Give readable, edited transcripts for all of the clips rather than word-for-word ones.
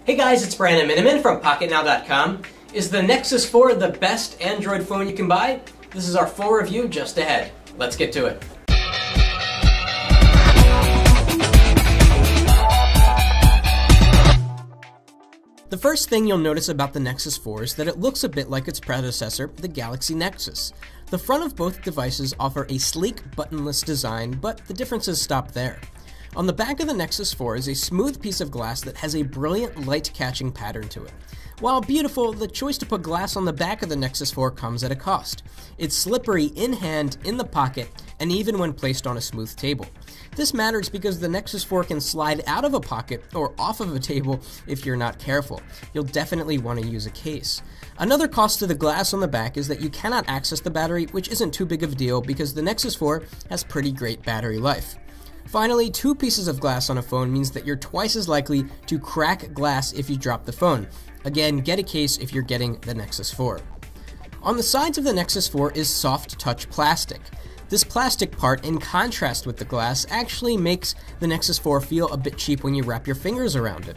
Hey guys, it's Brandon Miniman from PocketNow.com. Is the Nexus 4 the best Android phone you can buy? This is our full review just ahead. Let's get to it. The first thing you'll notice about the Nexus 4 is that it looks a bit like its predecessor, the Galaxy Nexus. The front of both devices offer a sleek, buttonless design, but the differences stop there. On the back of the Nexus 4 is a smooth piece of glass that has a brilliant light-catching pattern to it. While beautiful, the choice to put glass on the back of the Nexus 4 comes at a cost. It's slippery in hand, in the pocket, and even when placed on a smooth table. This matters because the Nexus 4 can slide out of a pocket or off of a table if you're not careful. You'll definitely want to use a case. Another cost to the glass on the back is that you cannot access the battery, which isn't too big of a deal because the Nexus 4 has pretty great battery life. Finally, two pieces of glass on a phone means that you're twice as likely to crack glass if you drop the phone. Again, get a case if you're getting the Nexus 4. On the sides of the Nexus 4 is soft touch plastic. This plastic part, in contrast with the glass, actually makes the Nexus 4 feel a bit cheap when you wrap your fingers around it.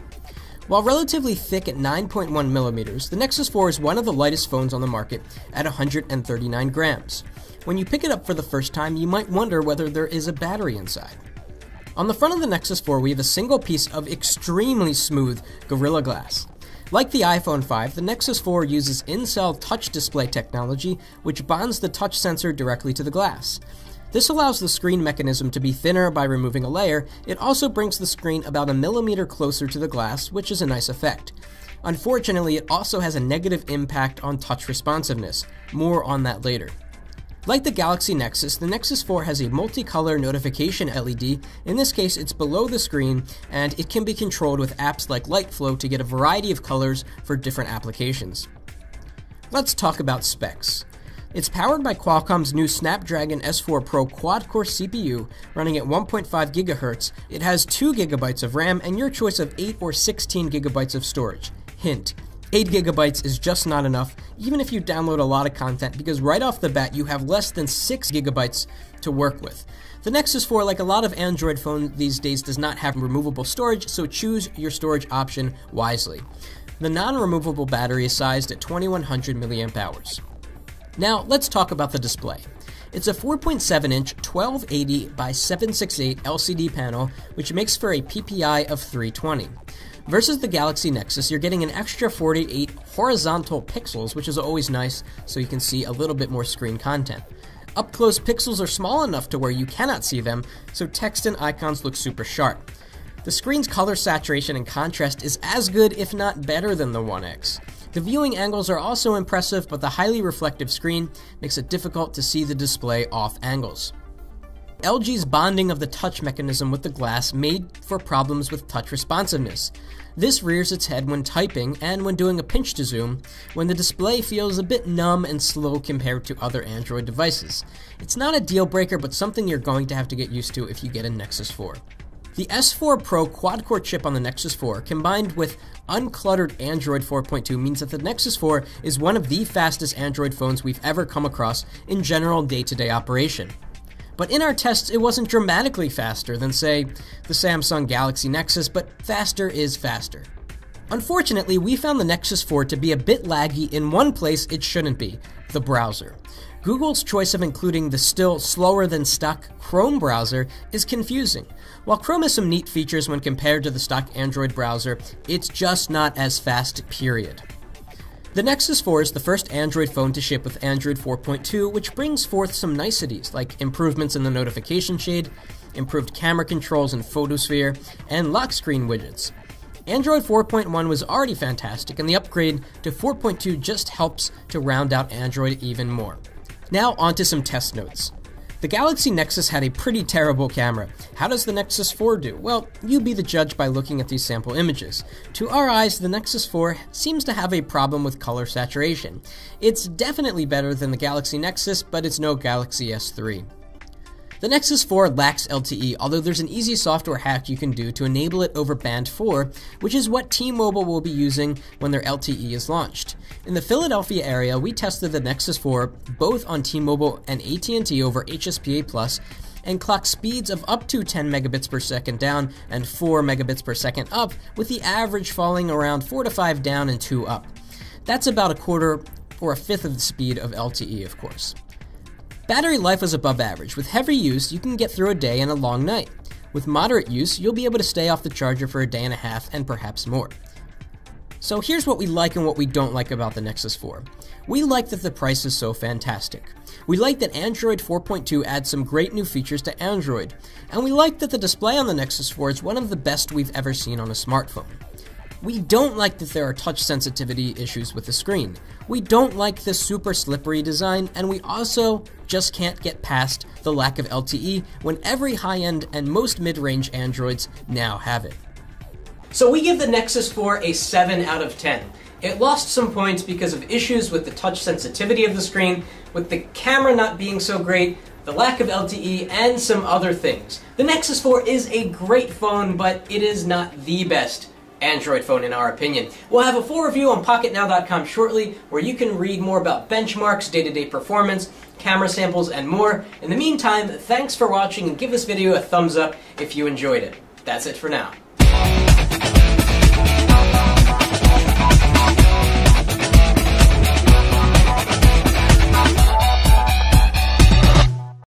While relatively thick at 9.1 millimeters, the Nexus 4 is one of the lightest phones on the market at 139 grams. When you pick it up for the first time, you might wonder whether there is a battery inside. On the front of the Nexus 4, we have a single piece of extremely smooth Gorilla Glass. Like the iPhone 5, the Nexus 4 uses in-cell touch display technology, which bonds the touch sensor directly to the glass. This allows the screen mechanism to be thinner by removing a layer. It also brings the screen about a millimeter closer to the glass, which is a nice effect. Unfortunately, it also has a negative impact on touch responsiveness. More on that later. Like the Galaxy Nexus, the Nexus 4 has a multicolor notification LED. In this case, it's below the screen, and it can be controlled with apps like LightFlow to get a variety of colors for different applications. Let's talk about specs. It's powered by Qualcomm's new Snapdragon S4 Pro quad-core CPU running at 1.5 GHz. It has 2 GB of RAM and your choice of 8 or 16 GB of storage. Hint: 8 GB is just not enough, even if you download a lot of content, because right off the bat you have less than 6 GB to work with. The Nexus 4, like a lot of Android phones these days, does not have removable storage, so choose your storage option wisely. The non-removable battery is sized at 2100 mAh. Now, let's talk about the display. It's a 4.7-inch 1280 by 768 LCD panel, which makes for a PPI of 320. Versus the Galaxy Nexus, you're getting an extra 48 horizontal pixels, which is always nice, so you can see a little bit more screen content. Up close, pixels are small enough to where you cannot see them, so text and icons look super sharp. The screen's color saturation and contrast is as good, if not better, than the One X. The viewing angles are also impressive, but the highly reflective screen makes it difficult to see the display off angles. LG's bonding of the touch mechanism with the glass made for problems with touch responsiveness. This rears its head when typing and when doing a pinch to zoom, when the display feels a bit numb and slow compared to other Android devices. It's not a deal breaker, but something you're going to have to get used to if you get a Nexus 4. The S4 Pro quad-core chip on the Nexus 4, combined with uncluttered Android 4.2, means that the Nexus 4 is one of the fastest Android phones we've ever come across in general day-to-day operation. But in our tests, it wasn't dramatically faster than, say, the Samsung Galaxy Nexus, but faster is faster. Unfortunately, we found the Nexus 4 to be a bit laggy in one place it shouldn't be: the browser. Google's choice of including the still slower than stock Chrome browser is confusing. While Chrome has some neat features when compared to the stock Android browser, it's just not as fast, period. The Nexus 4 is the first Android phone to ship with Android 4.2, which brings forth some niceties like improvements in the notification shade, improved camera controls and photosphere, and lock screen widgets. Android 4.1 was already fantastic, and the upgrade to 4.2 just helps to round out Android even more. Now onto some test notes. The Galaxy Nexus had a pretty terrible camera. How does the Nexus 4 do? Well, you be the judge by looking at these sample images. To our eyes, the Nexus 4 seems to have a problem with color saturation. It's definitely better than the Galaxy Nexus, but it's no Galaxy S3. The Nexus 4 lacks LTE, although there's an easy software hack you can do to enable it over Band 4, which is what T-Mobile will be using when their LTE is launched. In the Philadelphia area, we tested the Nexus 4 both on T-Mobile and AT&T over HSPA+, and clock speeds of up to 10 megabits per second down and 4 megabits per second up, with the average falling around 4 to 5 down and 2 up. That's about a quarter or a fifth of the speed of LTE, of course. Battery life is above average. With heavy use, you can get through a day and a long night. With moderate use, you'll be able to stay off the charger for a day and a half and perhaps more. So here's what we like and what we don't like about the Nexus 4. We like that the price is so fantastic. We like that Android 4.2 adds some great new features to Android. And we like that the display on the Nexus 4 is one of the best we've ever seen on a smartphone. We don't like that there are touch sensitivity issues with the screen. We don't like the super slippery design, and we also just can't get past the lack of LTE when every high-end and most mid-range Androids now have it. So we give the Nexus 4 a 7 out of 10. It lost some points because of issues with the touch sensitivity of the screen, with the camera not being so great, the lack of LTE, and some other things. The Nexus 4 is a great phone, but it is not the best Android phone in our opinion. We'll have a full review on PocketNow.com shortly, where you can read more about benchmarks, day-to-day performance, camera samples, and more. In the meantime, thanks for watching, and give this video a thumbs up if you enjoyed it. That's it for now.